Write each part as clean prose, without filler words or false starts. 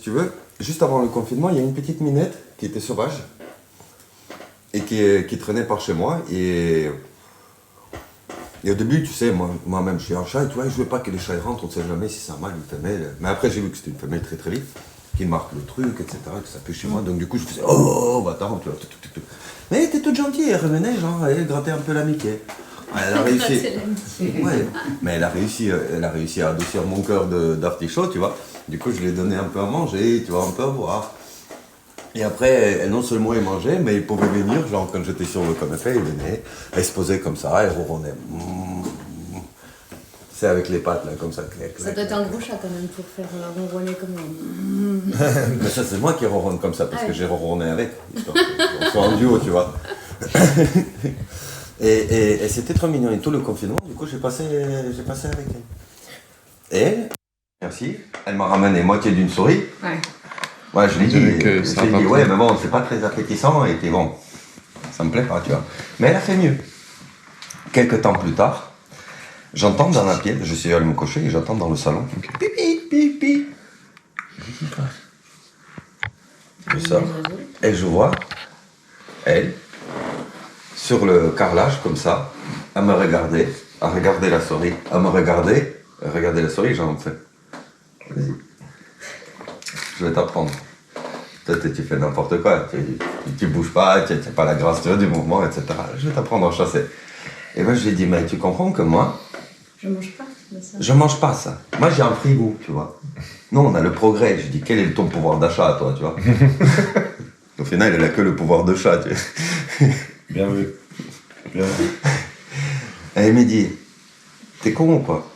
tu veux, juste avant le confinement, il y a une petite minette qui était sauvage et qui traînait par chez moi. Et au début, tu sais, moi-même, je suis un chat et tu vois, je veux pas que les chats rentrent, on ne sait jamais si c'est un mâle, une femelle. Mais après, j'ai vu que c'était une femelle très très vite, qui marque le truc, etc., que ça fait chez moi. Donc du coup, je faisais oh, attends, tu vois, mais elle était toute gentille, elle revenait, genre, elle grattait un peu la Mickey. Elle a réussi. Ouais, mais elle a réussi à adoucir mon cœur d'artichaut, tu vois. Du coup, je lui ai donné un peu à manger, tu vois, un peu à boire. Et après, elle, non seulement elle mangeait, mais il pouvait venir, genre quand j'étais sur le canapé, elle venait, elle se posait comme ça, elle ronronnait. C'est avec les pattes, là, comme ça. Ça doit être un gros chat quand même pour faire ronronner comme ça. Mais ça, c'est moi qui ronronne comme ça, parce que j'ai ronronné avec, histoire qu'on soit en duo, tu vois. Et c'était trop mignon. Et tout le confinement, du coup, j'ai passé avec elle. Et, merci, elle m'a ramené moitié d'une souris. Ouais. Ouais, je lui ai dit, ouais, mais bon, c'est pas très appétissant, et puis bon, ça me plaît pas, tu vois. Mais elle a fait mieux. Quelques temps plus tard, j'entends dans la pièce, je suis allé me coucher, et j'entends dans le salon, pipi, pipi. Je sors, et je vois, elle, sur le carrelage, comme ça, à me regarder, à regarder la souris, à me regarder la souris, j'en fais, vas-y, je vais t'apprendre. Toi, tu fais n'importe quoi, tu bouges pas, tu n'as pas la grâce du mouvement, etc. Je vais t'apprendre à chasser. Et moi, je lui ai dit, mais tu comprends que moi, je mange pas ça. Je mange pas ça. Moi, j'ai un frigo, tu vois. Nous, on a le progrès. Je dis, quel est ton pouvoir d'achat, toi, tu vois. Au final, elle a que le pouvoir de chat, tu vois. Bien vu. Bien vu. Et elle me dit, t'es con ou quoi?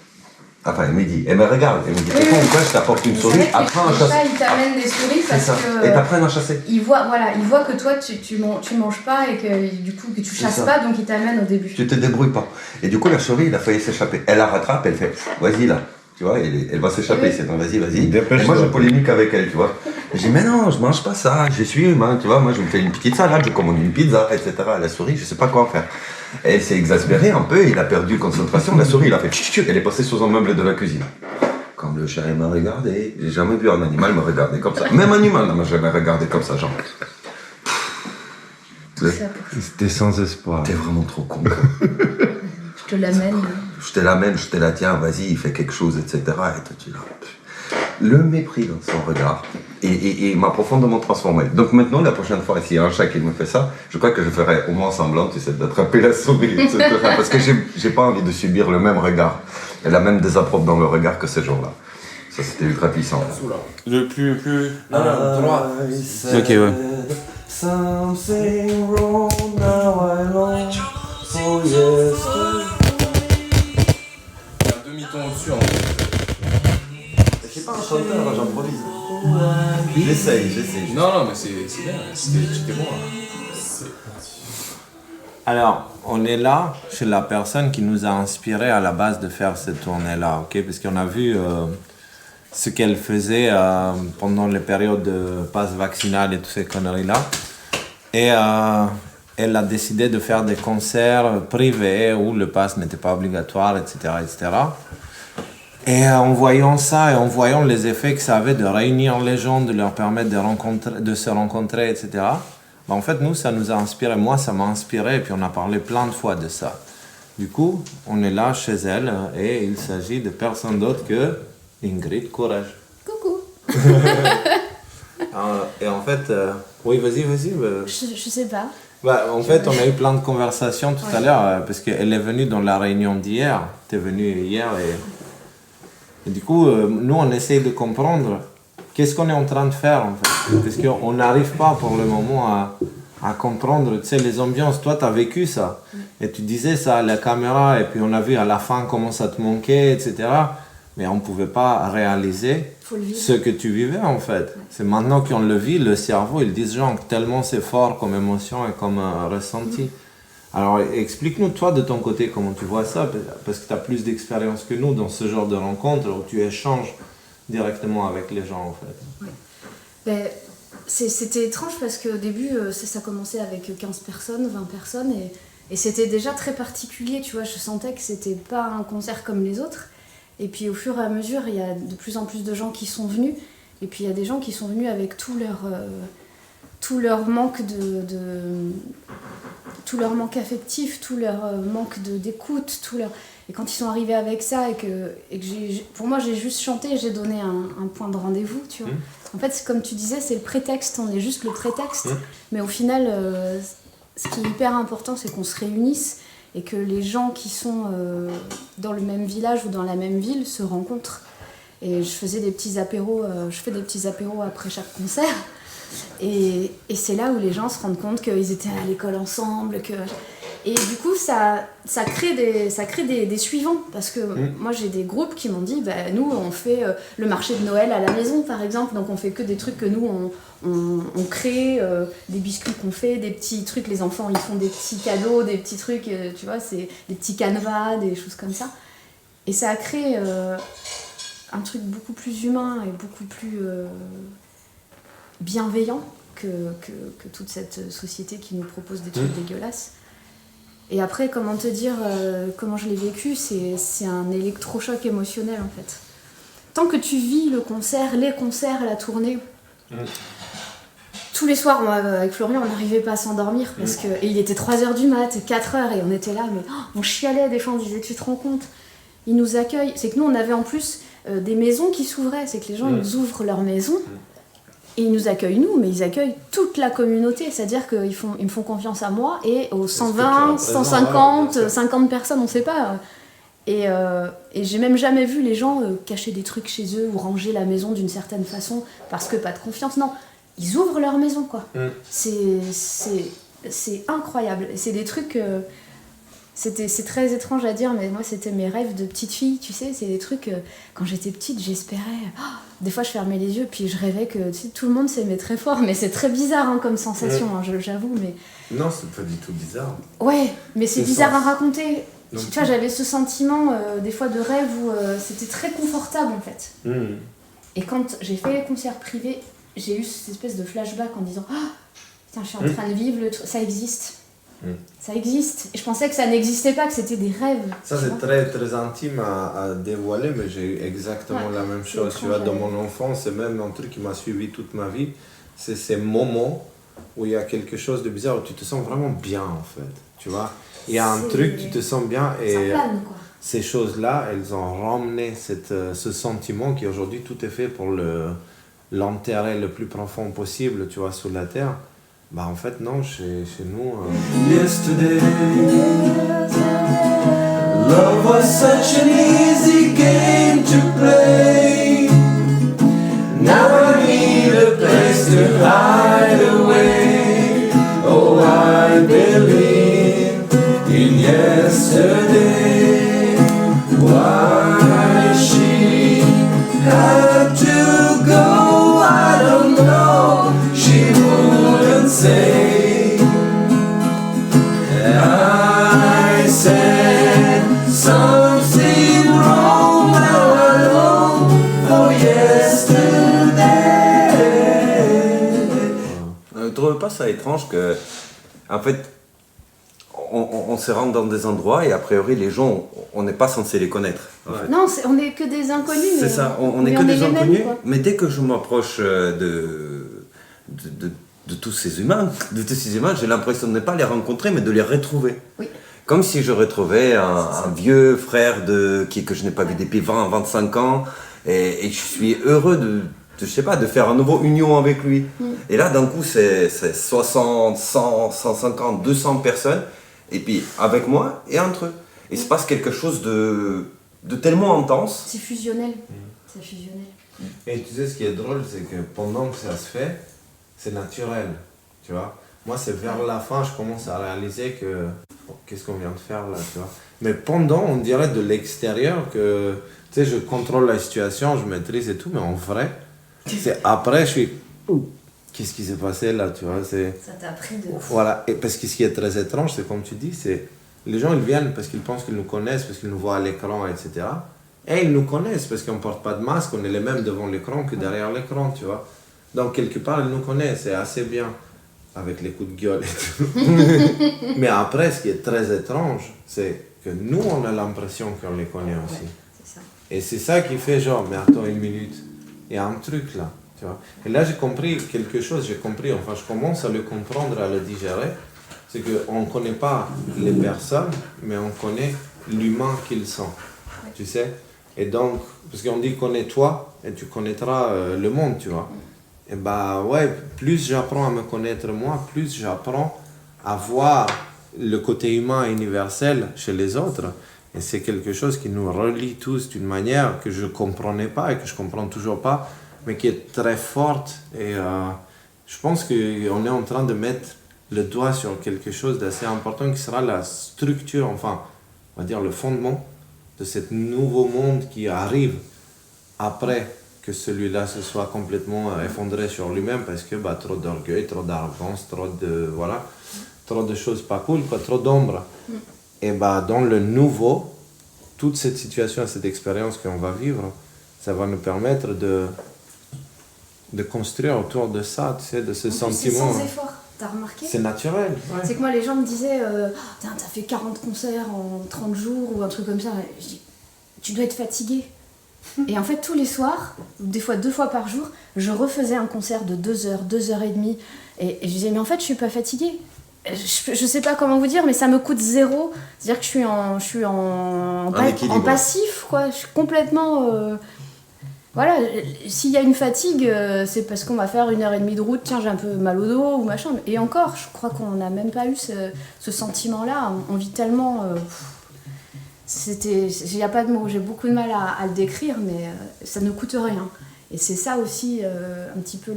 Enfin, elle me dit, elle me regarde, elle me dit, t'es con ou quoi, je t'apporte une souris, apprends à chasser. Les chats, ils t'amènent des souris parce que... Et t'apprennent à chasser. Ils voient que toi, tu manges pas et que du coup, que tu chasses pas, donc ils t'amènent au début. Tu te débrouilles pas. Et du coup, la souris, elle a failli s'échapper. Elle la rattrape, elle fait, vas-y là. Tu vois, elle va s'échapper, c'est non, vas-y. Et moi, je polémique avec elle, tu vois. Je dis, mais non, je mange pas ça, je suis humain, tu vois. Moi, je me fais une petite salade, je commande une pizza, etc. La souris, je sais pas quoi en faire. Et elle s'est exaspérée un peu, il a perdu concentration. La souris, il a fait tchou, elle est passée sous un meuble de la cuisine. Quand le chat m'a regardé, j'ai jamais vu un animal me regarder comme ça. Même un animal ne m'a jamais regardé comme ça, genre. C'était sans espoir. T'es vraiment trop con, quoi. Je te l'amène. Je te la tiens, vas-y, il fait quelque chose, etc. Et toi, tu là. Le mépris dans son regard et m'a profondément transformé. Donc maintenant, la prochaine fois, s'il y a un chat qui me fait ça, je crois que je ferai au moins semblant, tu sais, d'attraper la souris, etc. Parce que j'ai pas envie de subir le même regard et la même désapprobe dans le regard que ces jours-là. Ça, c'était ultra puissant. Le plus... droit. Ok, ouais. Something wrong, now I long for yesterday. Il y a un demi-ton au-dessus, en fait. Je suis pas un chanteur, j'improvise. J'essaye. Non, mais c'est bien, c'était bon. Hein. Alors, on est là chez la personne qui nous a inspiré à la base de faire cette tournée-là, ok? Parce qu'on a vu ce qu'elle faisait pendant les périodes de passe vaccinale et toutes ces conneries-là. Et elle a décidé de faire des concerts privés où le pass n'était pas obligatoire, etc., etc. Et en voyant ça et en voyant les effets que ça avait de réunir les gens, de leur permettre de se rencontrer, etc., bah en fait, nous, ça nous a inspiré. Moi, ça m'a inspiré et puis on a parlé plein de fois de ça. Du coup, on est là chez elle et il s'agit de personne d'autre que Ingrid Courage. Coucou. Et en fait, oui, vas-y. Je sais pas. Bah, en fait, on a eu plein de conversations tout à l'heure parce qu'elle est venue dans la réunion d'hier. Tu es venue hier et du coup, nous, on essaye de comprendre qu'est-ce qu'on est en train de faire en fait. Parce qu'on n'arrive pas pour le moment à comprendre, tu sais, les ambiances. Toi, tu as vécu ça. Et tu disais ça à la caméra et puis on a vu à la fin comment ça te manquait, etc. Mais on ne pouvait pas réaliser ce que tu vivais en fait. Ouais. C'est maintenant qu'on le vit, le cerveau, il disjoncte tellement c'est fort comme émotion et comme ressenti. Alors explique-nous toi de ton côté comment tu vois ça, parce que tu as plus d'expérience que nous dans ce genre de rencontres où tu échanges directement avec les gens en fait. Ouais. Ben, c'était étrange parce qu'au début ça commençait avec 15 personnes, 20 personnes et c'était déjà très particulier, tu vois, je sentais que c'était pas un concert comme les autres. Et puis au fur et à mesure, il y a de plus en plus de gens qui sont venus. Et puis il y a des gens qui sont venus avec tout leur manque tout leur manque affectif, tout leur manque d'écoute, et quand ils sont arrivés avec ça et que pour moi j'ai juste chanté et j'ai donné un point de rendez-vous, tu vois. En fait, comme tu disais, c'est le prétexte, on est juste le prétexte, mais au final, ce qui est hyper important, c'est qu'on se réunisse et que les gens qui sont dans le même village ou dans la même ville se rencontrent. Et je fais des petits apéros après chaque concert. Et c'est là où les gens se rendent compte qu'ils étaient à l'école ensemble. Et du coup, ça crée des suivants. Parce que moi, j'ai des groupes qui m'ont dit, nous, on fait le marché de Noël à la maison, par exemple. Donc, on fait que des trucs que nous, on crée, des biscuits qu'on fait, des petits trucs. Les enfants, ils font des petits cadeaux, des petits trucs, tu vois, c'est des petits canevas, des choses comme ça. Et ça a créé un truc beaucoup plus humain et beaucoup plus bienveillant que toute cette société qui nous propose des trucs dégueulasses. Et après, comment te dire comment je l'ai vécu, c'est un électrochoc émotionnel en fait. Tant que tu vis le concert, les concerts, la tournée, tous les soirs, moi, avec Florian, on n'arrivait pas à s'endormir et il était 3h du mat, 4h et on était là, mais on chialait des fois, on disait tu te rends compte, ils nous accueillent. C'est que nous on avait en plus des maisons qui s'ouvraient, c'est que les gens ils ouvrent leur maison. Et ils nous accueillent nous, mais ils accueillent toute la communauté. C'est-à-dire qu'ils me font confiance à moi et aux 120, 150, 50 personnes, on ne sait pas. Et j'ai même jamais vu les gens cacher des trucs chez eux ou ranger la maison d'une certaine façon parce que pas de confiance. Non, ils ouvrent leur maison, quoi. C'est incroyable. C'est des trucs... c'est très étrange à dire, mais moi, c'était mes rêves de petite fille, tu sais. C'est des trucs... quand j'étais petite, j'espérais... des fois, je fermais les yeux, puis je rêvais que tu sais, tout le monde s'aimait très fort. Mais c'est très bizarre comme sensation, j'avoue. Mais... Non, c'est pas du tout bizarre. Ouais, mais c'est bizarre à raconter. Donc, tu vois, j'avais ce sentiment, des fois, de rêve où c'était très confortable, en fait. Et quand j'ai fait les concerts privés, j'ai eu cette espèce de flashback en disant « Putain, je suis en train de vivre le truc, ça existe. » Ça existe. Et je pensais que ça n'existait pas, que c'était des rêves. Ça, c'est très, très intime à dévoiler, mais j'ai eu exactement la même chose. Tu vois, dans mon enfance, c'est même un truc qui m'a suivi toute ma vie. C'est ces moments où il y a quelque chose de bizarre, où tu te sens vraiment bien, en fait. Tu vois, il y a un truc, tu te sens bien. Et ça plane, quoi. Ces choses-là, elles ont ramené ce sentiment qui aujourd'hui tout est fait pour l'enterrer le plus profond possible, tu vois, sous la terre. Bah en fait non, chez nous... Yesterday, love was such an easy game to play. Now I need a place to hide away. Oh, I believe in yesterday. Why she had to go, I don't know. She wouldn't say. I said something wrong. Now I know for yesterday. Ne trouve pas ça étrange que, en fait, on se rend dans des endroits et a priori les gens, on n'est pas censé les connaître. En fait. Non, on n'est que des inconnus. C'est ça, on n'est que des inconnus. Mais dès que je m'approche de tous ces humains, j'ai l'impression de ne pas les rencontrer, mais de les retrouver. Oui. Comme si je retrouvais un vieux frère que je n'ai pas vu depuis 20, 25 ans, et je suis heureux je sais pas, de faire un nouveau union avec lui. Et là, d'un coup, c'est 60, 100, 150, 200 personnes, et puis avec moi et entre eux. Et il se passe quelque chose de tellement intense. C'est fusionnel. C'est fusionnel. Et tu sais, ce qui est drôle, c'est que pendant que ça se fait, c'est naturel, tu vois. Moi, c'est vers la fin, je commence à réaliser que... qu'est-ce qu'on vient de faire là, tu vois. Mais pendant, on dirait de l'extérieur que... Tu sais, je contrôle la situation, je maîtrise et tout, mais en vrai, c'est après, je suis... Qu'est-ce qui s'est passé là, tu vois, c'est... Ça t'a pris de... Voilà, et parce que ce qui est très étrange, c'est comme tu dis, c'est... Les gens, ils viennent parce qu'ils pensent qu'ils nous connaissent, parce qu'ils nous voient à l'écran, etc. Et ils nous connaissent parce qu'on ne porte pas de masque, on est les mêmes devant l'écran que derrière l'écran, tu vois. Donc, quelque part, ils nous connaissent, c'est assez bien, avec les coups de gueule et tout. Mais après, ce qui est très étrange, c'est que nous, on a l'impression qu'on les connaît aussi. C'est ça. Et c'est ça qui fait genre, mais attends une minute, il y a un truc là. Tu vois. Et là, j'ai compris quelque chose, enfin, je commence à le comprendre, à le digérer. C'est qu'on ne connaît pas les personnes, mais on connaît l'humain qu'ils sont. Ouais. Tu sais? Et donc, parce qu'on dit connais-toi et tu connaîtras le monde, tu vois. Et bah ouais, plus j'apprends à me connaître moi, plus j'apprends à voir le côté humain et universel chez les autres. Et c'est quelque chose qui nous relie tous d'une manière que je ne comprenais pas et que je ne comprends toujours pas, mais qui est très forte. Et je pense qu'on est en train de mettre le doigt sur quelque chose d'assez important qui sera la structure, enfin, on va dire le fondement de ce nouveau monde qui arrive après que celui-là se soit complètement effondré sur lui-même parce que bah, trop d'orgueil, trop d'arrogance, trop de choses pas cool, quoi, trop d'ombre. Et bah, dans le nouveau, toute cette situation, cette expérience qu'on va vivre, ça va nous permettre de construire autour de ça, tu sais, de ce sentiment. C'est sans effort, t'as remarqué? C'est naturel. Ouais. C'est que moi, les gens me disaient t'as fait 40 concerts en 30 jours ou un truc comme ça. Et je dis, tu dois être fatigué. Et en fait, tous les soirs, des fois 2 fois par jour, je refaisais un concert de 2 heures, 2 heures et demie. Et je disais, mais en fait, je suis pas fatiguée. Je sais pas comment vous dire, mais ça me coûte 0. C'est-à-dire que je suis en passif, quoi. Je suis complètement... Voilà, s'il y a une fatigue, c'est parce qu'on va faire 1h30 de route, tiens, j'ai un peu mal au dos ou machin. Et encore, je crois qu'on n'a même pas eu ce sentiment-là. On vit tellement... il n'y a pas de mots, j'ai beaucoup de mal à le décrire, mais ça ne coûte rien. Et c'est ça aussi, un petit peu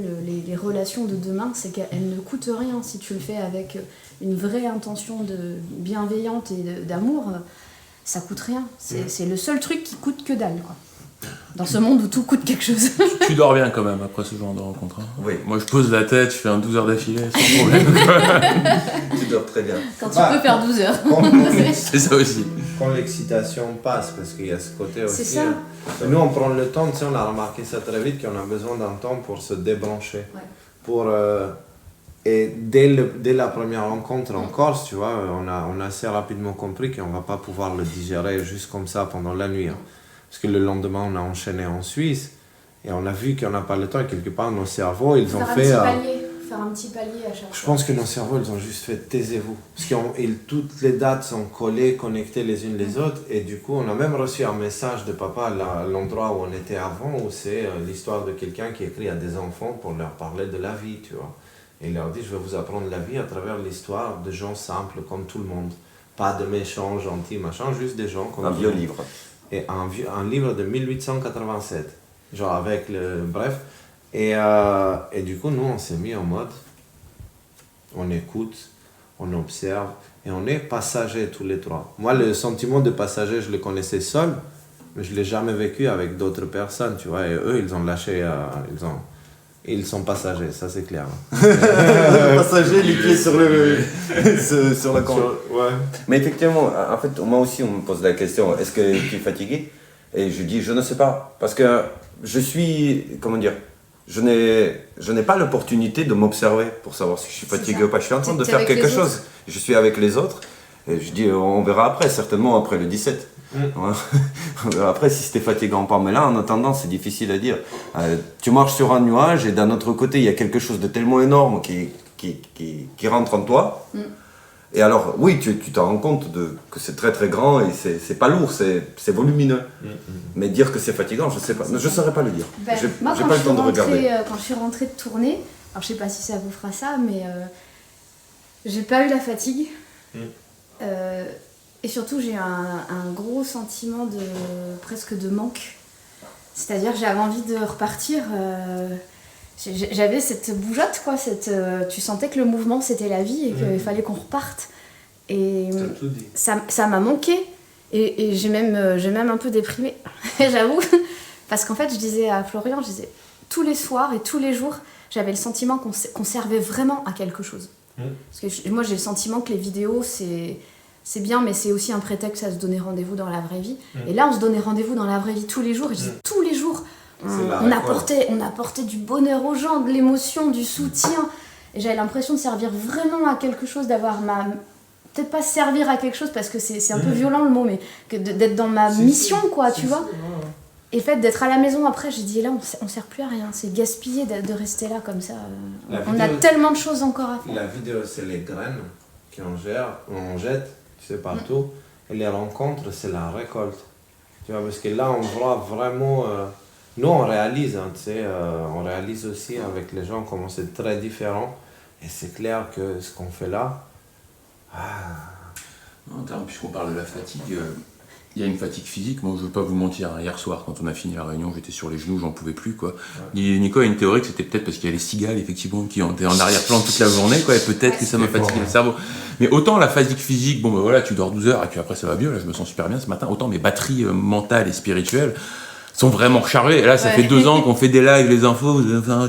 les relations de demain, c'est qu'elles ne coûtent rien si tu le fais avec une vraie intention bienveillante et d'amour. Ça coûte rien. C'est le seul truc qui coûte que dalle, quoi. Dans ce monde où tout coûte quelque chose. Tu dors bien quand même après ce genre de rencontre. Hein. Oui. Moi je pose la tête, je fais un 12 heures d'affilée sans problème. Tu dors très bien. Quand tu peux faire 12 heures. C'est ça aussi. Quand l'excitation passe, parce qu'il y a ce côté aussi. C'est ça. Nous, on prend le temps, tu sais, on a remarqué ça très vite, qu'on a besoin d'un temps pour se débrancher. Ouais. Et dès la première rencontre en Corse, tu vois, on a assez rapidement compris qu'on ne va pas pouvoir le digérer juste comme ça pendant la nuit. Hein. Parce que le lendemain, on a enchaîné en Suisse et on a vu qu'on n'a pas le temps. Et quelque part, nos cerveaux, ils ont fait... Faire un petit palier à chaque fois. Je pense que nos cerveaux, ils ont juste fait taisez-vous. Parce que toutes les dates sont collées, connectées les unes les autres. Et du coup, on a même reçu un message de papa à l'endroit où on était avant, où c'est l'histoire de quelqu'un qui écrit à des enfants pour leur parler de la vie, tu vois. Et il leur dit, je vais vous apprendre la vie à travers l'histoire de gens simples comme tout le monde. Pas de méchants, gentils, machin, juste des gens comme... Un vieux livre. Et un livre de 1887. Genre avec le... Bref. Et du coup, nous, on s'est mis en mode, on écoute, on observe, et on est passagers tous les trois. Moi, le sentiment de passager, je le connaissais seul, mais je ne l'ai jamais vécu avec d'autres personnes, tu vois. Et eux, ils ont lâché, ils sont passagers, ça c'est clair. Passager, les pieds sur le camp. Ouais. Mais effectivement, en fait, moi aussi, on me pose la question, est-ce que tu es fatigué? Et je dis, je ne sais pas. Parce que je suis, comment dire, je n'ai pas l'opportunité de m'observer pour savoir si je suis fatigué ou pas. Je suis en train de faire quelque chose. Je suis avec les autres. Et je dis, on verra après, certainement après le 17. On verra après si c'était fatigant ou pas. Mais là, en attendant, c'est difficile à dire. Tu marches sur un nuage et d'un autre côté, il y a quelque chose de tellement énorme qui rentre en toi. Et alors, oui, tu te rends compte que c'est très très grand et c'est pas lourd, c'est volumineux. Mais dire que c'est fatigant, je sais pas. Je ne saurais pas le dire. Ben, moi, j'ai pas le temps de regarder. Quand je suis rentrée de tournée, alors je sais pas si ça vous fera ça, mais j'ai pas eu la fatigue. Et surtout, j'ai eu un gros sentiment presque de manque. C'est-à-dire, j'avais envie de repartir. J'avais cette bougeotte, quoi. Tu sentais que le mouvement, c'était la vie et qu'il fallait qu'on reparte. Et ça m'a manqué. Et j'ai même un peu déprimé, j'avoue. Parce qu'en fait, je disais à Florian, tous les soirs et tous les jours, j'avais le sentiment qu'on servait vraiment à quelque chose. Parce que moi, j'ai le sentiment que les vidéos, c'est bien, mais c'est aussi un prétexte à se donner rendez-vous dans la vraie vie. Et là, on se donnait rendez-vous dans la vraie vie tous les jours. Et je disais, tous les jours, on apportait du bonheur aux gens, de l'émotion, du soutien. Et j'avais l'impression de servir vraiment à quelque chose, d'avoir peut-être pas servir à quelque chose, parce que c'est un peu violent le mot, mais d'être dans ma mission, quoi, tu vois. Et le fait d'être à la maison après, j'ai dit là on sert plus à rien, c'est gaspillé de rester là comme ça. On a tellement de choses encore à faire. La vidéo, c'est les graines qu'on jette, tu sais, partout. Et les rencontres, c'est la récolte. Tu vois, parce que là, on voit vraiment... nous, on réalise, hein, tu sais, on réalise aussi avec les gens comment c'est très différent. Et c'est clair que ce qu'on fait là... Puisqu'on parle de la fatigue, il y a une fatigue physique. Moi, je ne veux pas vous mentir, hein, hier soir, quand on a fini la réunion, j'étais sur les genoux, j'en pouvais plus, quoi. Ouais. Nico a une théorie que c'était peut-être parce qu'il y a les cigales, effectivement, qui étaient en arrière-plan toute la journée, quoi, et peut-être que ça m'a fatigué le cerveau. Mais autant la fatigue physique, bon, ben voilà, tu dors 12 heures et puis après ça va mieux, là, je me sens super bien ce matin, autant mes batteries mentales et spirituelles sont vraiment rechargées. Et là, ça fait 2 ans qu'on fait des lives, les infos,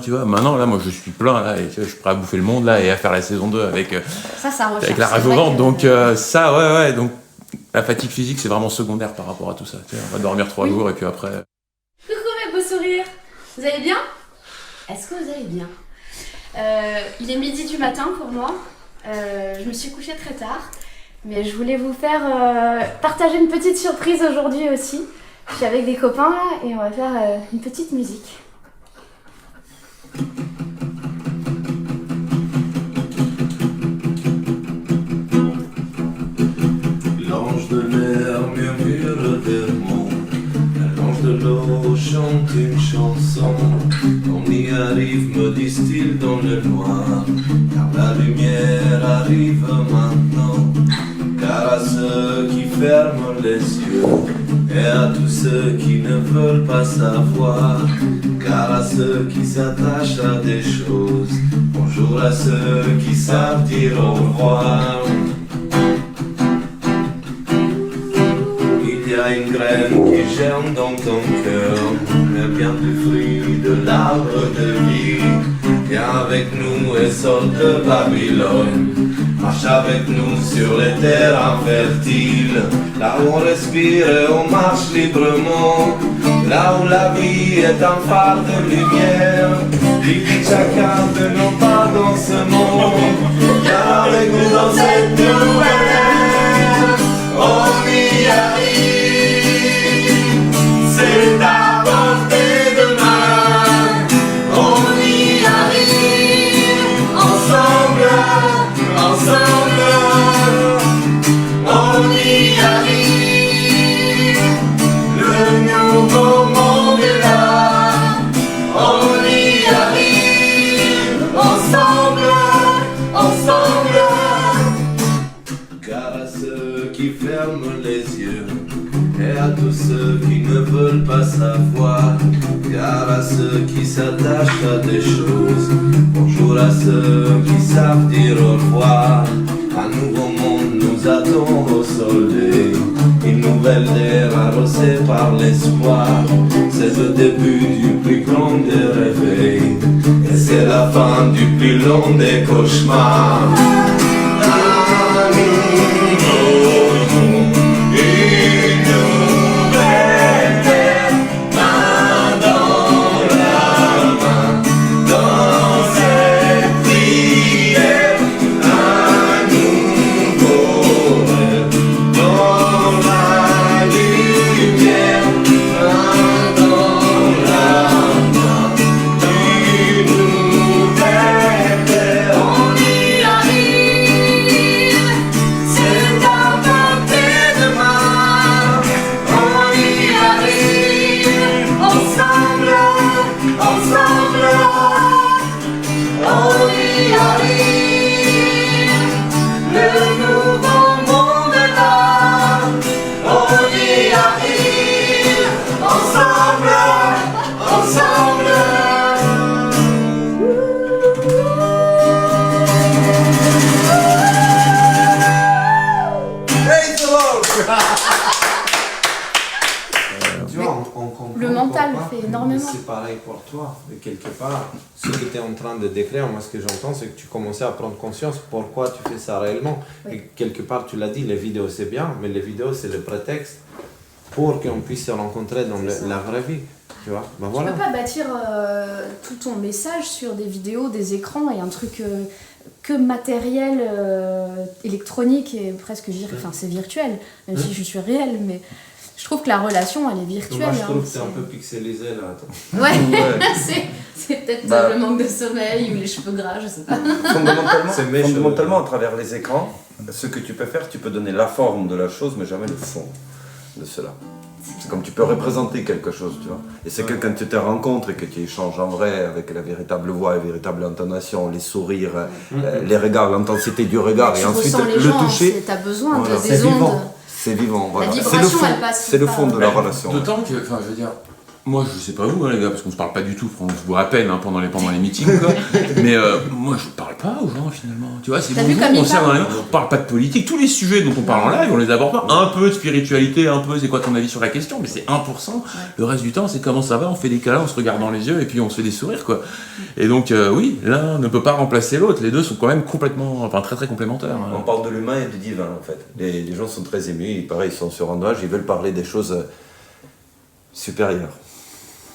tu vois. Maintenant, là, moi, je suis plein, là, et tu vois, je suis prêt à bouffer le monde, là, et à faire la saison 2 avec la rage au ventre. Donc, ça, ouais, donc, la fatigue physique, c'est vraiment secondaire par rapport à tout ça. Tu vois, on va dormir 3 jours et puis après... Coucou mes beaux sourires. Vous allez bien? Est-ce que vous allez bien? Il est midi du matin pour moi. Je me suis couchée très tard. Mais je voulais vous faire partager une petite surprise aujourd'hui aussi. Je suis avec des copains là et on va faire une petite musique. L'ange de l'air murmure des mots, l'ange de l'eau chante une chanson. On y arrive, me disent-ils dans le noir, car la lumière arrive maintenant. Car à ceux qui ferment les yeux et à tous ceux qui ne veulent pas savoir, car à ceux qui s'attachent à des choses, bonjour à ceux qui savent dire au revoir. Il y a une graine qui germe dans ton cœur, elle vient du fruit de l'arbre de vie. Viens avec nous et sors de Babylone, marche avec nous sur les terres infertiles, là où on respire et on marche librement, là où la vie est un phare de lumière, qui guide chacun de nos pas dans ce monde. Viens avec nous dans cette nouvelle ère, on y arrive, c'est à portée de main, on y arrive, ensemble, on y arrive, le nouveau monde est là, on y arrive, ensemble, car à ceux qui ferment les yeux et à tous ceux qui ne veulent pas savoir, car à ceux qui s'attachent à des choses, bonjour à ceux qui savent dire au revoir. Un nouveau monde nous attend au soleil, une nouvelle ère arrosée par l'espoir. C'est le début du plus grand des réveils, et c'est la fin du plus long des cauchemars. Le mental fait énormément. C'est pareil pour toi, et quelque part, ce que tu es en train de décrire, moi ce que j'entends, c'est que tu commençais à prendre conscience pourquoi tu fais ça réellement. Oui. Et quelque part, tu l'as dit, les vidéos c'est bien, mais les vidéos c'est le prétexte pour qu'on puisse se rencontrer dans la vraie vie. Tu vois, ben voilà. Tu peux pas bâtir tout ton message sur des vidéos, des écrans et un truc que matériel, électronique et presque c'est virtuel, même si je suis réelle, mais je trouve que la relation, elle est virtuelle. Moi, je trouve hein, que c'est un peu pixelisé là. Attends. Ouais, Ouais. c'est peut-être Bah. le manque de sommeil ou les cheveux gras, je sais pas. Fondamentalement, C'est méchant. fondamentalement, à travers les écrans, ce que tu peux faire, tu peux donner la forme de la chose, mais jamais le fond de cela. C'est comme tu peux représenter quelque chose, tu vois. Et c'est que quand tu te rencontres et que tu échanges en vrai avec la véritable voix, la véritable intonation, les sourires, les regards, l'intensité du regard, Tu et ensuite ressens les le gens, toucher, t'as besoin Voilà. de C'est des vivant. ondes. c'est vivant. Voilà. C'est vibration, le fond, elle passe c'est le pas. fond de la relation. D'autant que, enfin, je veux dire, moi je sais pas vous, hein, les gars, parce qu'on se parle pas du tout, on se voit à peine hein, pendant les meetings, quoi. Mais moi je parle pas aux gens finalement, tu vois, c'est T'as vu comme on ils parlent parle pas de politique, tous les sujets dont on parle en live, on les aborde pas. Un peu de spiritualité, un peu c'est quoi ton avis sur la question, mais c'est 1%. Le reste du temps, c'est comment ça va, on fait des câlins, on se regarde dans les yeux et puis on se fait des sourires, quoi. Et donc, oui, l'un ne peut pas remplacer l'autre, les deux sont quand même complètement, enfin très très complémentaires. hein. On parle de l'humain et du divin en fait. Les gens sont très émus, pareil, ils sont sur un nuage, ils veulent parler des choses supérieures.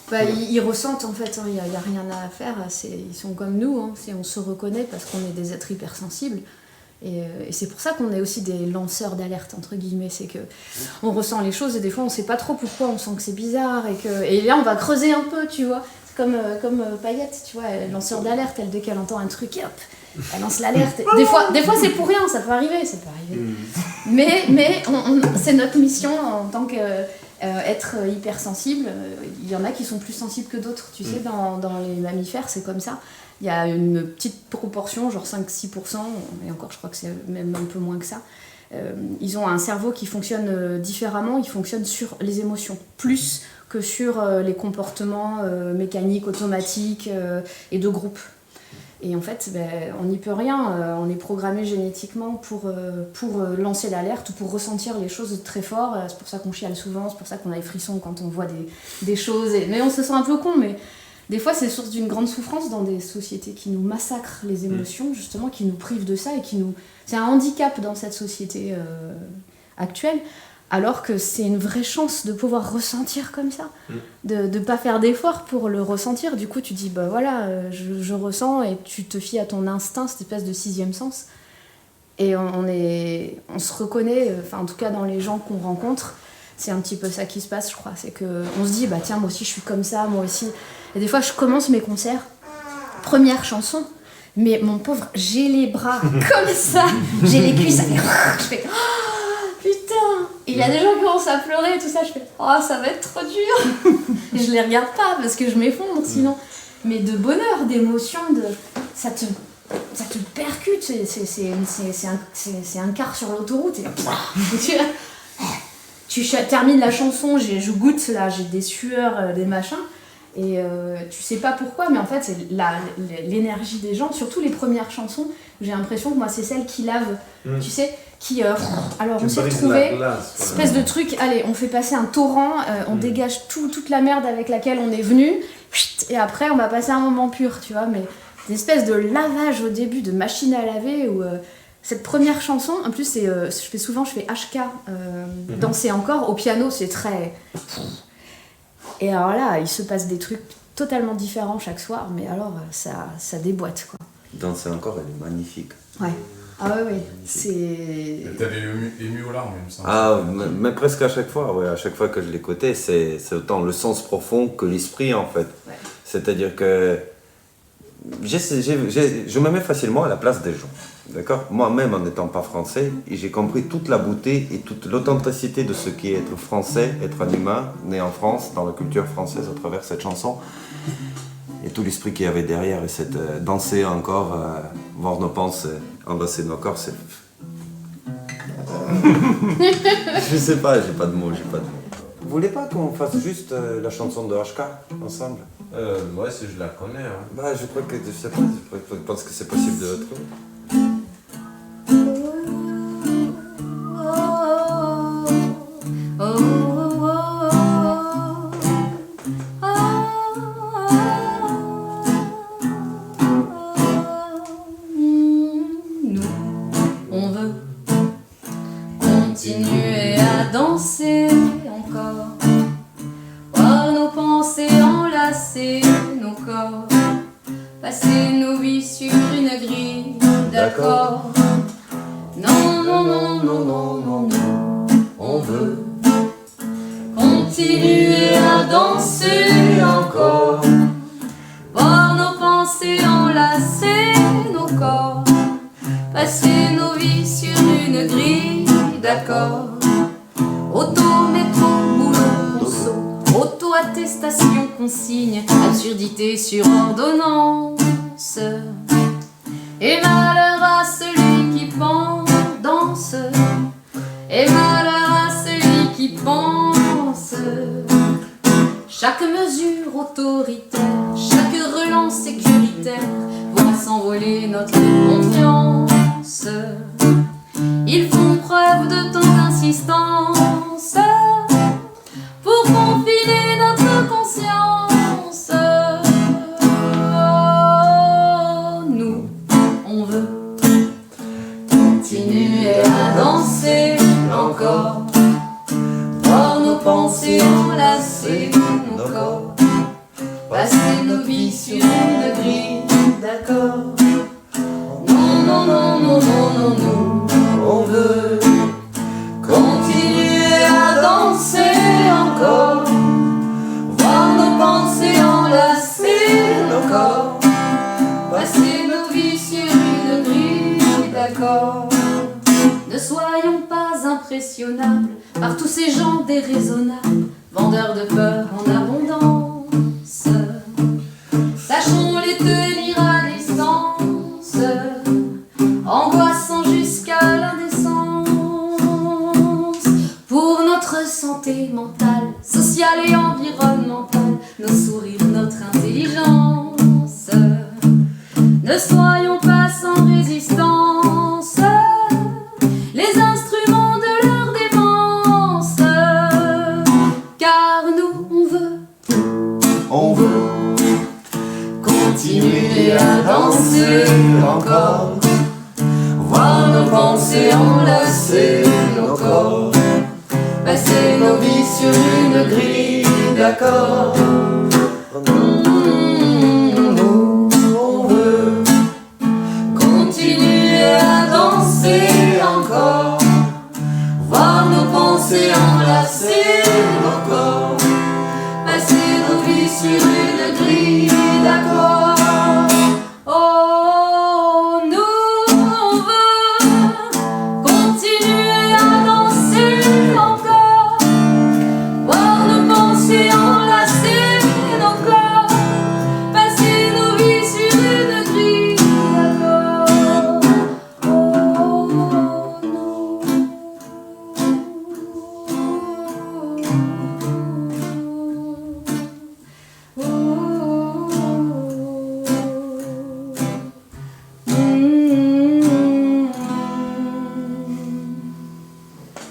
Bah, ils ressentent en fait, il n'y a rien à faire, ils sont comme nous, hein, on se reconnaît parce qu'on est des êtres hypersensibles. Et c'est pour ça qu'on est aussi des lanceurs d'alerte, entre guillemets, c'est que on ressent les choses et des fois on sait pas trop pourquoi, on sent que c'est bizarre et là on va creuser un peu, tu vois. C'est comme Payette, tu vois, elle est lanceur d'alerte, elle dès qu'elle entend un truc, hop, elle lance l'alerte. Des fois c'est pour rien, ça peut arriver. Mais c'est notre mission en tant que être hypersensible. Il y en a qui sont plus sensibles que d'autres, tu sais, dans les mammifères, c'est comme ça. Il y a une petite proportion, genre 5-6%, et encore je crois que c'est même un peu moins que ça. Ils ont un cerveau qui fonctionne différemment, il fonctionne sur les émotions, plus que sur les comportements mécaniques, automatiques et de groupe. Et en fait, on n'y peut rien, on est programmé génétiquement pour lancer l'alerte ou pour ressentir les choses très fort. C'est pour ça qu'on chiale souvent, c'est pour ça qu'on a les frissons quand on voit des choses. Mais on se sent un peu con, mais des fois c'est source d'une grande souffrance dans des sociétés qui nous massacrent les émotions, justement, qui nous privent de ça et c'est un handicap dans cette société actuelle. Alors que c'est une vraie chance de pouvoir ressentir comme ça, de ne pas faire d'efforts pour le ressentir. Du coup, tu dis, bah voilà, je ressens, et tu te fies à ton instinct, cette espèce de sixième sens. Et on se reconnaît, enfin en tout cas dans les gens qu'on rencontre, c'est un petit peu ça qui se passe, je crois. C'est qu'on se dit, bah tiens, moi aussi je suis comme ça, moi aussi. Et des fois, je commence mes concerts, première chanson, mais mon pauvre, j'ai les bras comme ça, j'ai les cuisses, je fais... Putain! Et il y a des gens qui commencent à pleurer et tout ça, je fais oh ça va être trop dur! Et je les regarde pas parce que je m'effondre sinon. Mais de bonheur, d'émotion, ça te percute, c'est un quart sur l'autoroute et tu termines la chanson, je goûte là, j'ai des sueurs, des machins. Et tu sais pas pourquoi, mais en fait c'est l'énergie des gens, surtout les premières chansons, j'ai l'impression que moi c'est celles qui lavent, tu sais, qui alors on s'est retrouvé espèce de truc, allez on fait passer un torrent, on dégage toute la merde avec laquelle on est venu, et après on va passer un moment pur, tu vois, mais une espèce de lavage au début, de machine à laver, où cette première chanson, en plus c'est, je fais HK, danser encore, au piano c'est très... Et alors là, il se passe des trucs totalement différents chaque soir, mais alors ça déboîte, quoi. Danser encore, elle est magnifique. Ouais. Ah ouais, c'est... Elle t'avait ému aux larmes, il me semble. Ah, mais presque à chaque fois, ouais. À chaque fois que je l'écoutais, c'est autant le sens profond que l'esprit, en fait. Ouais. C'est-à-dire que je me mets facilement à la place des gens. D'accord ? Moi-même, en n'étant pas français, j'ai compris toute la beauté et toute l'authenticité de ce qu'est être français, être un humain, né en France, dans la culture française, à travers cette chanson. Et tout l'esprit qu'il y avait derrière, et cette danser encore, voir nos pensées, embrasser nos corps, c'est... Je sais pas, j'ai pas de mots. Vous voulez pas qu'on fasse juste la chanson de HK ensemble ? Ouais, si je la connais. Hein. Bah, je crois que, je sais pas, je pense que c'est possible de retrouver. On veut continuer à danser encore, voir nos pensées enlacer nos corps, passer nos vies sur une grille d'accord. Non, non, non, non, non, non, non, on veut continuer à danser encore, voir nos pensées enlacer nos corps, passer nos vies sur une grille d'accords. Auto, métro, boulot, conso, auto-attestation, consigne, absurdité sur ordonnance. Et malheur à celui qui danse, et malheur à celui qui pense. Chaque mesure autoritaire, chaque relance sécuritaire voit s'envoler notre confiance. Ils font preuve de tant d'insistance pour confiner notre conscience. Nous, on veut continuer à danser encore, voir nos pensées enlacer nos corps, passer nos vies sur une grille d'accords. Non, non, non, non, non, non, non, on veut continuer à danser encore, voir nos pensées enlacer nos corps, passer nos vies sur une grille d'accords. Ne soyons pas impressionnables par tous ces gens déraisonnables, vendeurs de peur en abondance. Sachons les tenir à distance, angoissant jusqu'à l'indécence. Pour notre santé mentale, sociale et environnementale, nos sourires, notre intelligence, ne soyons pas sans résistance, les instruments de leur démence. Car nous, on veut continuer à danser encore, voir nos pensées enlacer nos corps, passer nos vies sur une grille d'accords. Nous, on veut continuer à danser encore, voir nos pensées enlacer nos corps, passer nos vies sur une grille d'accords. Oh, nous, on veut continuer à danser encore, voir nos pensées enlacer nos corps, passer nos vies sur une grille d'accords. Oh,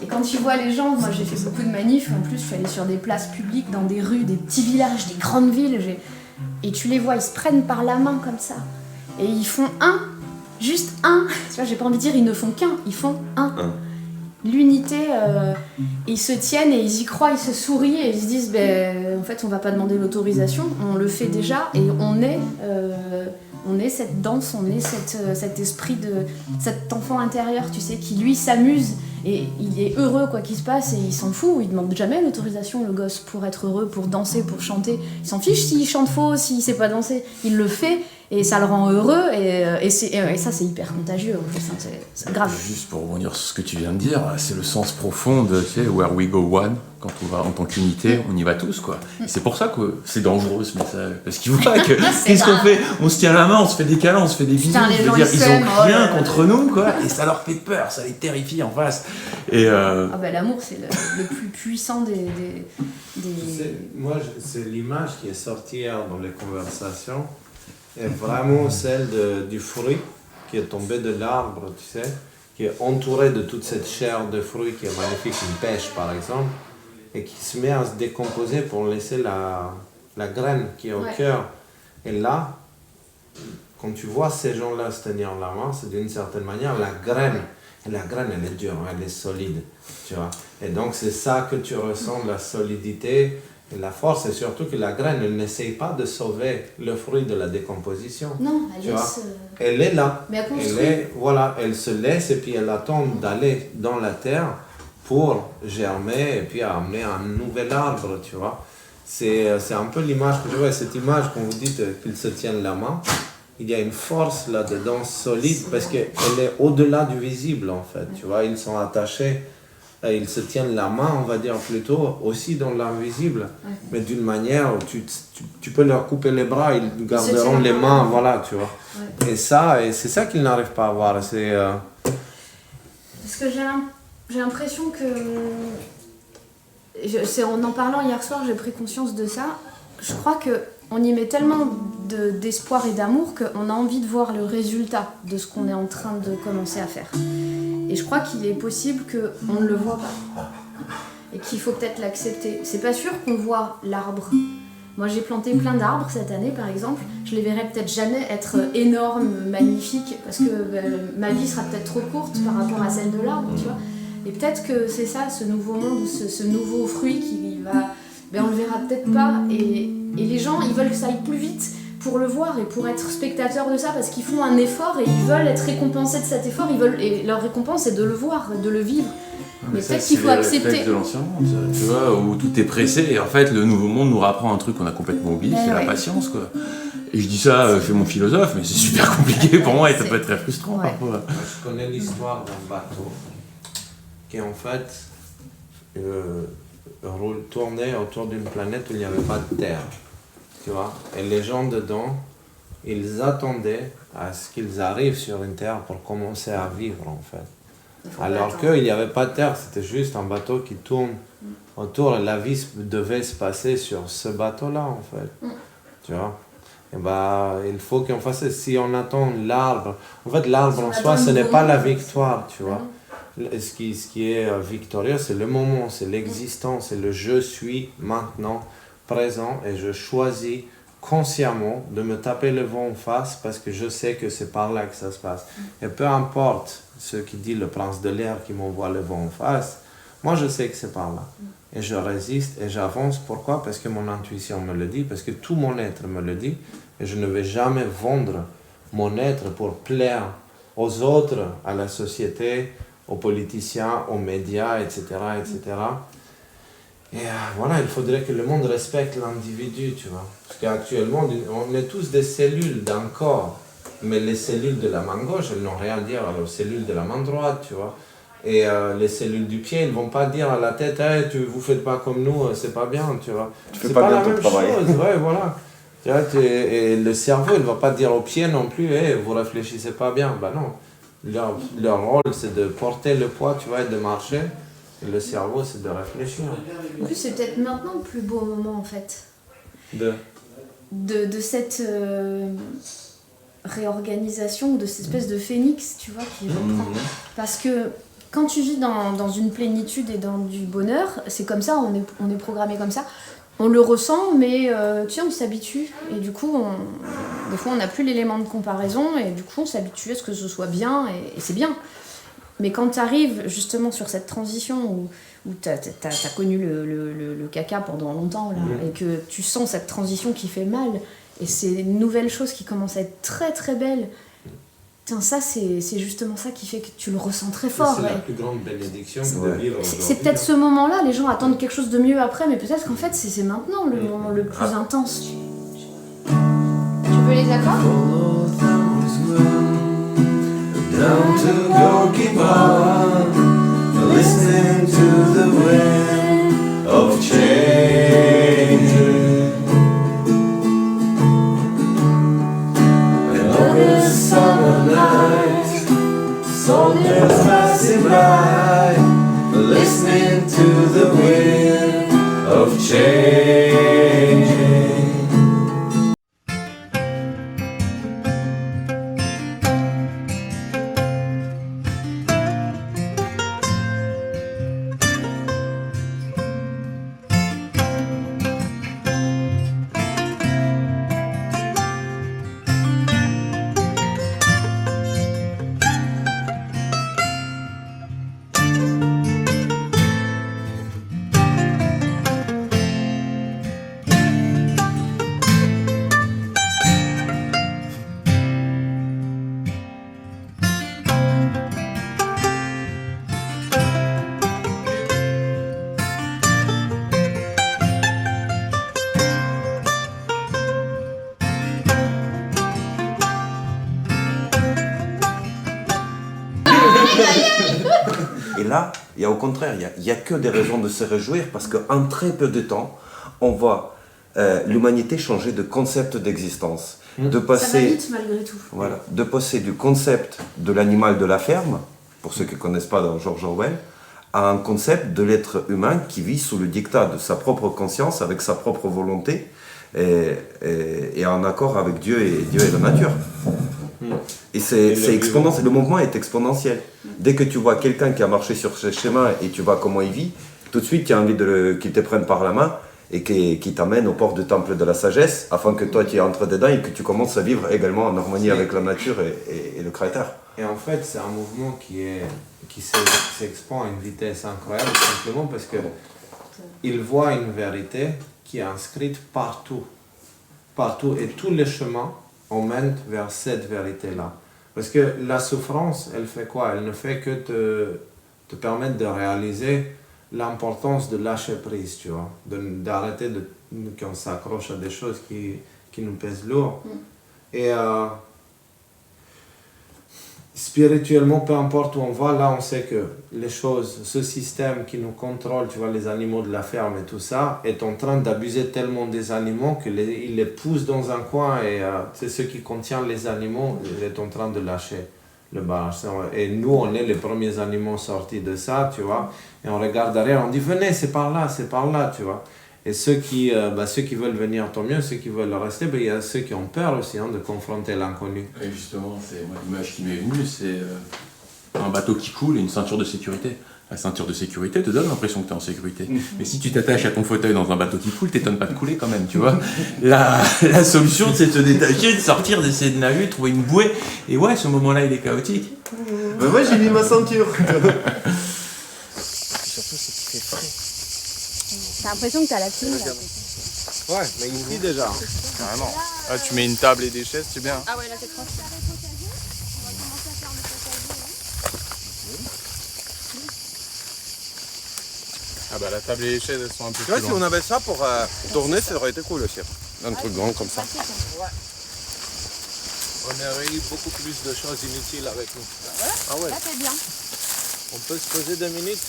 Et quand tu vois les gens, moi j'ai fait beaucoup de manifs, en plus je suis allée sur des places publiques, dans des rues, des petits villages, des grandes villes, et tu les vois, ils se prennent par la main comme ça, et ils font juste un, tu vois, j'ai pas envie de dire ils ne font qu'un, ils font un. L'unité, ils se tiennent et ils y croient, ils se sourient et ils se disent en fait on va pas demander l'autorisation, on le fait déjà et on est cette danse, on est cet esprit de cet enfant intérieur, tu sais, qui lui s'amuse et il est heureux quoi qu'il se passe et il s'en fout, il demande jamais l'autorisation le gosse pour être heureux, pour danser, pour chanter, il s'en fiche s'il chante faux, s'il sait pas danser, il le fait et ça le rend heureux et ça c'est hyper contagieux en plus, hein, c'est grave. Juste pour rebondir sur ce que tu viens de dire, c'est le sens profond de, tu sais, where we go one, quand on va en tant qu'unité, on y va tous, quoi. Et c'est pour ça que c'est dangereux ce message, parce qu'ils voient que, qu'est-ce qu'on fait? On se tient la main, on se fait des câlins, on se fait des bisous, Putain, je veux gens, dire, ils ont rien ouais. contre nous, quoi, et ça leur fait peur, ça les terrifie en face. Et Ah bah l'amour c'est le plus puissant des... Tu sais, moi, c'est l'image qui est sortie hier dans les conversations, est vraiment celle du fruit qui est tombé de l'arbre, tu sais, qui est entouré de toute cette chair de fruit qui est magnifique, une pêche par exemple, et qui se met à se décomposer pour laisser la graine qui est au cœur. Et là, quand tu vois ces gens-là se tenir la main, c'est d'une certaine manière la graine. Et la graine, elle est dure, elle est solide, tu vois. Et donc c'est ça que tu ressens, la solidité et la force, et surtout que la graine, elle n'essaye pas de sauver le fruit de la décomposition. Non, elle tu vois. laisse... Elle est là. Mais elle construit. Elle se laisse et puis elle attend d'aller dans la terre pour germer et puis amener un nouvel arbre, tu vois. C'est un peu l'image que je vois, cette image quand vous dites qu'ils se tiennent la main, il y a une force là-dedans solide parce qu'elle est au-delà du visible en fait, tu vois, ils sont attachés, ils se tiennent la main, on va dire plutôt, aussi dans l'invisible, mais d'une manière où tu peux leur couper les bras, ils garderont les mains, voilà, tu vois. Ouais. Et c'est ça qu'ils n'arrivent pas à voir, Parce que j'ai l'impression que... en parlant hier soir, j'ai pris conscience de ça. Je crois qu'on y met tellement d'espoir et d'amour qu'on a envie de voir le résultat de ce qu'on est en train de commencer à faire. Et je crois qu'il est possible qu'on ne le voit pas. Et qu'il faut peut-être l'accepter. C'est pas sûr qu'on voit l'arbre. Moi j'ai planté plein d'arbres cette année par exemple. Je les verrai peut-être jamais être énormes, magnifiques, parce que ma vie sera peut-être trop courte par rapport à celle de l'arbre, tu vois. Et peut-être que c'est ça, ce nouveau monde, ce nouveau fruit qui va... on le verra peut-être pas. Et les gens, ils veulent que ça aille plus vite pour le voir et pour être spectateurs de ça, parce qu'ils font un effort et ils veulent être récompensés de cet effort. Et leur récompense, c'est de le voir, de le vivre. Mais ça, peut-être qu'il faut accepter. C'est de l'ancien monde, ça, tu vois, où tout est pressé. Et en fait, le nouveau monde nous rapprend un truc qu'on a complètement oublié, c'est la patience, quoi. Et je dis ça, je fais mon philosophe, mais c'est super compliqué pour moi et ça peut être très frustrant parfois. Moi, je connais l'histoire d'un bateau qui en fait tournait autour d'une planète où il n'y avait pas de terre, tu vois. Et les gens dedans, ils attendaient à ce qu'ils arrivent sur une terre pour commencer à vivre en fait. Alors qu'il n'y avait pas de terre, c'était juste un bateau qui tourne autour et la vie devait se passer sur ce bateau-là en fait, tu vois. Et il faut qu'on fasse ça. Si on attend l'arbre, en fait l'arbre en soi ce n'est pas la victoire, tu vois. Ce qui est victorieux, c'est le moment, c'est l'existence, c'est le je suis maintenant présent et je choisis consciemment de me taper le vent en face parce que je sais que c'est par là que ça se passe. Et peu importe ce qui dit le prince de l'air qui m'envoie le vent en face, moi je sais que c'est par là. Et je résiste et j'avance. Pourquoi? Parce que mon intuition me le dit, parce que tout mon être me le dit. Et je ne vais jamais vendre mon être pour plaire aux autres, à la société, aux politiciens, aux médias, etc. etc. Et voilà, il faudrait que le monde respecte l'individu, tu vois. Parce qu'actuellement, on est tous des cellules d'un corps. Mais les cellules de la main gauche, elles n'ont rien à dire aux cellules de la main droite, tu vois. Et les cellules du pied, elles ne vont pas dire à la tête, hey, vous ne faites pas comme nous, c'est pas bien, tu vois. Tu fais pas bien ton travail. Ouais, voilà. Tu vois, et le cerveau, il ne va pas dire aux pieds non plus, hey, vous ne réfléchissez pas bien. Ben non. Leur rôle, c'est de porter le poids, tu vois, et de marcher. Et le cerveau, c'est de réfléchir. En plus, c'est peut-être maintenant le plus beau moment, en fait. De cette réorganisation, de cette espèce de phénix, tu vois, qui reprend. Parce que quand tu vis dans une plénitude et dans du bonheur, c'est comme ça, on est programmé comme ça. On le ressent, mais tu sais, on s'habitue. Et du coup, des fois, on n'a plus l'élément de comparaison. Et du coup, on s'habitue à ce que ce soit bien. Et c'est bien. Mais quand tu arrives justement sur cette transition où tu as connu le caca pendant longtemps, là, et que tu sens cette transition qui fait mal, et ces nouvelles choses qui commencent à être très très belles, ça c'est justement ça qui fait que tu le ressens très fort. C'est la plus grande bénédiction de vivre. C'est peut-être ce moment-là, les gens attendent quelque chose de mieux après, mais peut-être qu'en fait c'est maintenant le moment le plus intense. Tu veux les accords? Down to Gorky Bar, listening to the wind of change. And on a summer night, soldiers passing by, listening to the wind of change. Et là, il y a au contraire, il y a que des raisons de se réjouir parce qu'en très peu de temps, on voit l'humanité changer de concept d'existence. De Ça va passer, vite malgré tout. voilà, de passer du concept de l'animal de la ferme, pour ceux qui ne connaissent pas dans George Orwell, à un concept de l'être humain qui vit sous le diktat de sa propre conscience, avec sa propre volonté, et en accord avec Dieu et la nature. Et le mouvement est exponentiel. Dès que tu vois quelqu'un qui a marché sur ce schéma et tu vois comment il vit, tout de suite tu as envie qu'il te prenne par la main et qui t'amène au port du temple de la sagesse, afin que toi tu entres dedans et que tu commences à vivre également en harmonie avec la nature et le Créateur. Et en fait, c'est un mouvement qui s'expand à une vitesse incroyable, simplement parce que il voit une vérité qui est inscrite partout. Partout. Et tous les chemins emmènent vers cette vérité-là. Parce que la souffrance, elle fait quoi? Elle ne fait que te permettre de réaliser l'importance de lâcher prise, tu vois. D'arrêter qu'on s'accroche à des choses qui nous pèsent lourd. Et spirituellement, peu importe où on va, là on sait que les choses, ce système qui nous contrôle, tu vois, les animaux de la ferme et tout ça, est en train d'abuser tellement des animaux qu'il les pousse dans un coin et c'est ce qui contient les animaux, il est en train de lâcher le barrage. Et nous, on est les premiers animaux sortis de ça, tu vois, et on regarde derrière, on dit venez, c'est par là, tu vois. Et ceux qui veulent venir, tant mieux. Ceux qui veulent rester, il y a ceux qui ont peur aussi de confronter l'inconnu. Et justement, l'image qui m'est venue, c'est un bateau qui coule et une ceinture de sécurité. La ceinture de sécurité te donne l'impression que tu es en sécurité. Mais si tu t'attaches à ton fauteuil dans un bateau qui coule, t'étonnes pas de couler quand même, tu vois. La solution, c'est de se détacher, de sortir, d'essayer de nager, de trouver une bouée. Et ouais, ce moment-là, il est chaotique. Ben moi, j'ai mis ma ceinture. Surtout, c'est qu'il fait frais. T'as l'impression que t'as la clim là. Ouais, mais ici déjà. Carrément. Ah, tu mets une table et des chaises, c'est bien. Ah ouais, là c'est trop. Ah bah la table et les chaises, elles sont un peu Tu vois, plus si loin. on avait ça pour tourner, ça aurait été cool aussi. Un truc grand comme ça. On aurait eu beaucoup plus de choses inutiles avec nous. Ah ouais. Là c'est bien. On peut se poser 2 minutes.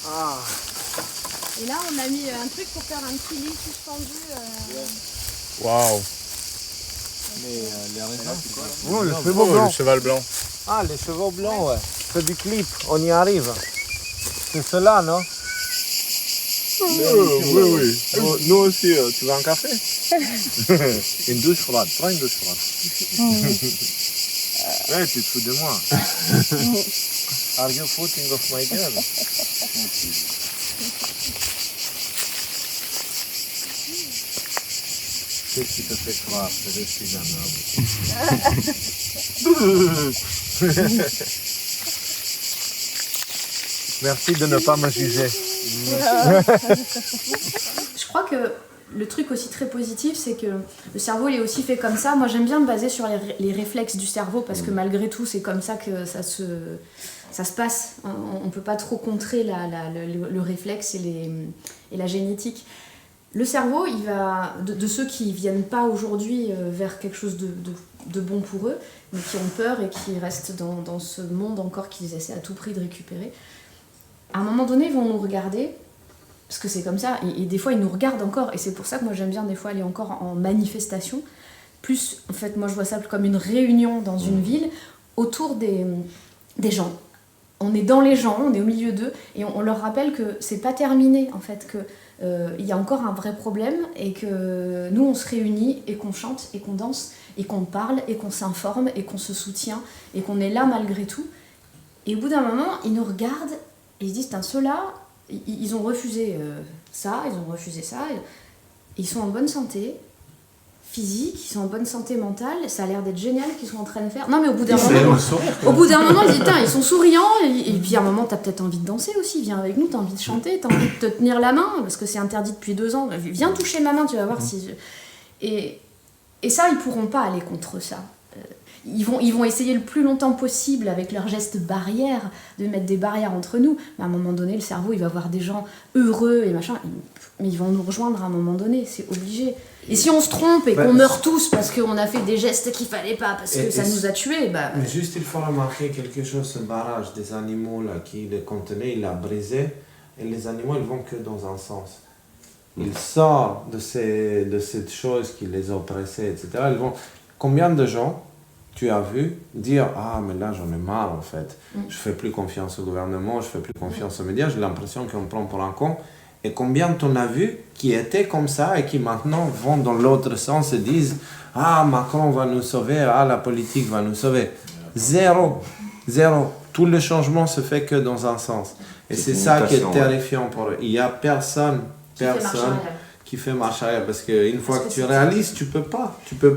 Ah. Et là on a mis un truc pour faire un petit lit suspendu. Waouh. Mais les raisins, c'est quoi? Oh, le cheval blanc. Ah, les chevaux blancs, ouais. C'est du clip, on y arrive. C'est cela, non? Oui. Nous aussi, tu veux un café? Une douche froide, prends une douche froide. Ouais, tu te fous de moi. Are you footing of my girl? Qu'est-ce qui te fait croire que je suis un homme? Merci de ne pas me juger. Je crois que le truc aussi très positif, c'est que le cerveau il est aussi fait comme ça. Moi j'aime bien me baser sur les réflexes du cerveau parce que malgré tout c'est comme ça que ça se passe. On ne peut pas trop contrer le réflexe et la génétique. Le cerveau, il va, de ceux qui ne viennent pas aujourd'hui vers quelque chose de bon pour eux, mais qui ont peur et qui restent dans ce monde encore qu'ils essaient à tout prix de récupérer, à un moment donné ils vont nous regarder. Parce que c'est comme ça, et des fois ils nous regardent encore, et c'est pour ça que moi j'aime bien des fois aller encore en manifestation. Plus, en fait, moi je vois ça comme une réunion dans une ville, autour des gens. On est dans les gens, on est au milieu d'eux, et on leur rappelle que c'est pas terminé, en fait, que il y a encore un vrai problème, et que nous on se réunit, et qu'on chante, et qu'on danse, et qu'on parle, et qu'on s'informe, et qu'on se soutient, et qu'on est là malgré tout. Et au bout d'un moment, ils nous regardent, et ils se disent, ceux-là, ils ont refusé ça, ils ont refusé ça, ils sont en bonne santé physique, ils sont en bonne santé mentale, ça a l'air d'être génial qu'ils sont en train de faire. Non mais au bout d'un moment, ils disent, ils sont souriants, et puis à un moment t'as peut-être envie de danser aussi, viens avec nous, t'as envie de chanter, t'as envie de te tenir la main, parce que c'est interdit depuis 2 ans, viens toucher ma main, tu vas voir si... Et ça, ils pourront pas aller contre ça. Ils vont essayer le plus longtemps possible avec leurs gestes barrières de mettre des barrières entre nous, mais à un moment donné le cerveau il va voir des gens heureux et machin, mais ils vont nous rejoindre à un moment donné, c'est obligé. Et si on se trompe et qu'on meurt tous parce qu'on a fait des gestes qu'il fallait pas, parce que ça nous a tués, bah... Mais juste il faut remarquer quelque chose, ce barrage des animaux là, qui les contenait, il l'a brisé, et les animaux ils vont que dans un sens. Ils sortent de cette chose qui les oppressait, etc. Ils vont... Combien de gens tu as vu dire « Ah, mais là, j'en ai marre, en fait. Je fais plus confiance au gouvernement, je fais plus confiance aux médias, j'ai l'impression qu'on me prend pour un con. » Et combien t'en as vu qui étaient comme ça et qui maintenant vont dans l'autre sens et disent « Ah, Macron va nous sauver, ah, la politique va nous sauver. » Zéro. Tout le changement se fait que dans un sens. Et c'est ça qui est terrifiant pour eux. Il n'y a personne qui fait marche arrière, parce qu'une fois que tu réalises, tu peux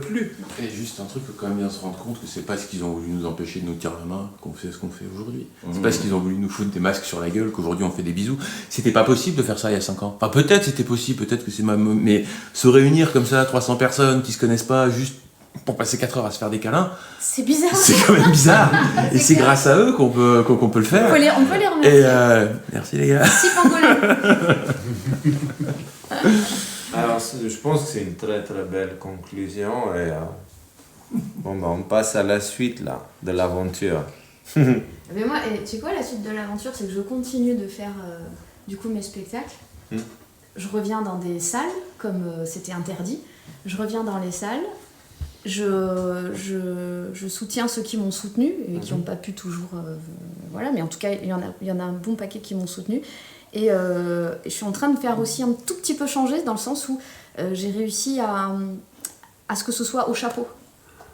plus. Et juste un truc, il faut quand même bien se rendre compte que c'est parce qu'ils ont voulu nous empêcher de nous tenir la main qu'on fait ce qu'on fait aujourd'hui. C'est parce qu'ils ont voulu nous foutre des masques sur la gueule qu'aujourd'hui on fait des bisous. C'était pas possible de faire ça il y a 5 ans. Enfin peut-être c'était possible, peut-être que c'est mais se réunir comme ça, 300 personnes qui se connaissent pas, juste pour passer 4 heures à se faire des câlins, c'est bizarre. C'est quand même bizarre. Et c'est grâce à eux qu'on peut le faire. On peut les remercier. Et merci les gars. Merci Pangolin. Alors, je pense que c'est une très très belle conclusion et on passe à la suite là, de l'aventure. Mais moi, tu sais quoi, la suite de l'aventure, c'est que je continue de faire du coup mes spectacles. Je reviens dans des salles, comme c'était interdit. Je reviens dans les salles. Je soutiens ceux qui m'ont soutenu et qui n'ont pas pu toujours... voilà, mais en tout cas, il y en a un bon paquet qui m'ont soutenu. Et je suis en train de faire aussi un tout petit peu changer, dans le sens où j'ai réussi à ce que ce soit au chapeau.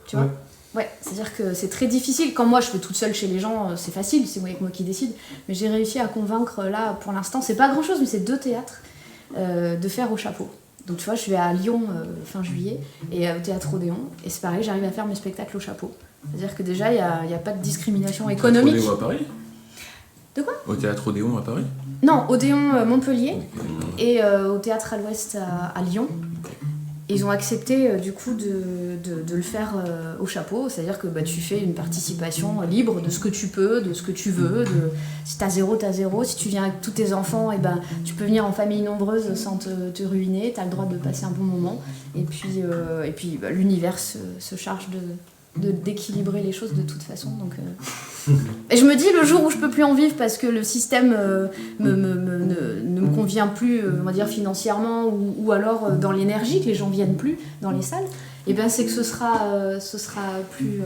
Tu vois ? Ouais, c'est-à-dire que c'est très difficile. Quand moi je fais toute seule chez les gens, c'est facile, c'est moi qui décide. Mais j'ai réussi à convaincre, là, pour l'instant, c'est pas grand-chose, mais c'est 2 théâtres, de faire au chapeau. Donc tu vois, je vais à Lyon fin juillet, et au Théâtre Odéon, et c'est pareil, j'arrive à faire mes spectacles au chapeau. C'est-à-dire que déjà, il n'y a pas de discrimination économique. Odéon à Paris ? De quoi ? Au Théâtre Odéon à Paris ? Non, Odéon Montpellier, et au Théâtre à l'Ouest à Lyon. Et ils ont accepté du coup de le faire au chapeau, c'est-à-dire que tu fais une participation libre de ce que tu peux, de ce que tu veux. Si t'as zéro, t'as zéro. Si tu viens avec tous tes enfants, tu peux venir en famille nombreuse sans te ruiner, t'as le droit de passer un bon moment. Et puis l'univers se charge d'équilibrer les choses de toute façon. Donc, et je me dis, le jour où je peux plus en vivre parce que le système ne me convient plus, on va dire financièrement, ou alors dans l'énergie, que les gens viennent plus dans les salles, et bien c'est que ce sera plus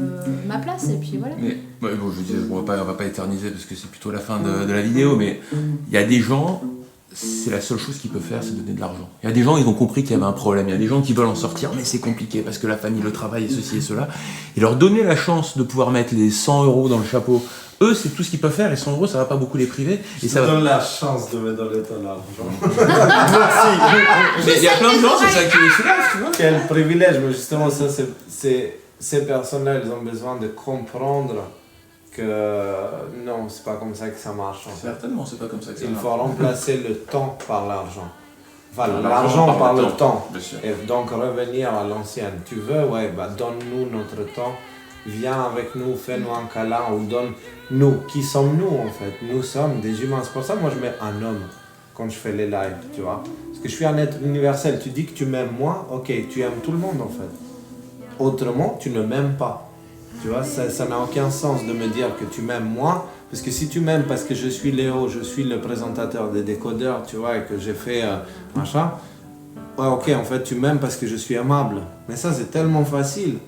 ma place, et puis voilà. Mais bon, je dis, on va pas éterniser parce que c'est plutôt la fin de la vidéo, mais il y a des gens, c'est la seule chose qu'ils peuvent faire, c'est donner de l'argent. Il y a des gens, ils ont compris qu'il y avait un problème. Il y a des gens qui veulent en sortir, mais c'est compliqué parce que la famille, le travail et ceci et cela. Et leur donner la chance de pouvoir mettre les 100 € dans le chapeau, eux, c'est tout ce qu'ils peuvent faire. Et 100 €, ça va pas beaucoup les priver. Et ça donne la chance de mettre dans l'état l'argent. Mais il y a plein de gens, c'est ça qui les soulève, tu vois. Quel privilège, mais justement, ça, ces personnes-là, elles ont besoin de comprendre que non, c'est pas comme ça que ça marche. Certainement, c'est pas comme ça que ça marche. Il faut remplacer le temps par l'argent. Enfin, l'argent par le temps. Et donc revenir à l'ancienne. Tu veux, donne-nous notre temps, viens avec nous, fais-nous un câlin, ou donne-nous. Qui sommes-nous en fait ? Nous sommes des humains. C'est pour ça que moi je mets un homme quand je fais les lives, tu vois. Parce que je suis un être universel. Tu dis que tu m'aimes moi, ok, tu aimes tout le monde en fait. Autrement, tu ne m'aimes pas. Tu vois, ça n'a aucun sens de me dire que tu m'aimes moi, parce que si tu m'aimes parce que je suis Léo, je suis le présentateur des décodeurs, tu vois, et que j'ai fait machin, ok, en fait, tu m'aimes parce que je suis aimable. Mais ça, c'est tellement facile,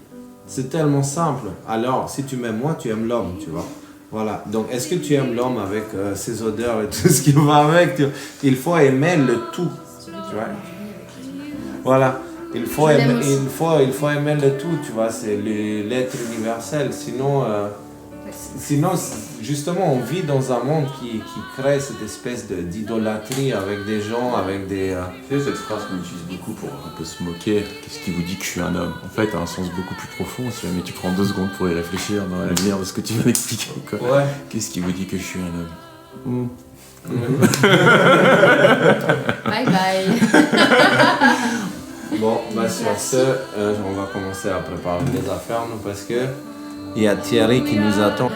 c'est tellement simple. Alors, si tu m'aimes moi, tu aimes l'homme, tu vois. Voilà, donc est-ce que tu aimes l'homme avec ses odeurs et tout ce qui va avec ? Il faut aimer le tout, tu vois. Voilà. Il faut aimer le tout, tu vois, c'est l'être universel. Sinon, justement, on vit dans un monde qui crée cette espèce d'idolâtrie avec des gens, avec des... Tu sais, cette phrase qu'on utilise beaucoup pour un peu se moquer, qu'est-ce qui vous dit que je suis un homme ? En fait, a un sens beaucoup plus profond, si jamais tu prends 2 secondes pour y réfléchir dans la lumière de ce que tu viens d'expliquer. Ouais. Qu'est-ce qui vous dit que je suis un homme ? Bye bye. Bon, bah sur ce, on va commencer à préparer les affaires, nous, parce que il y a Thierry qui nous attend.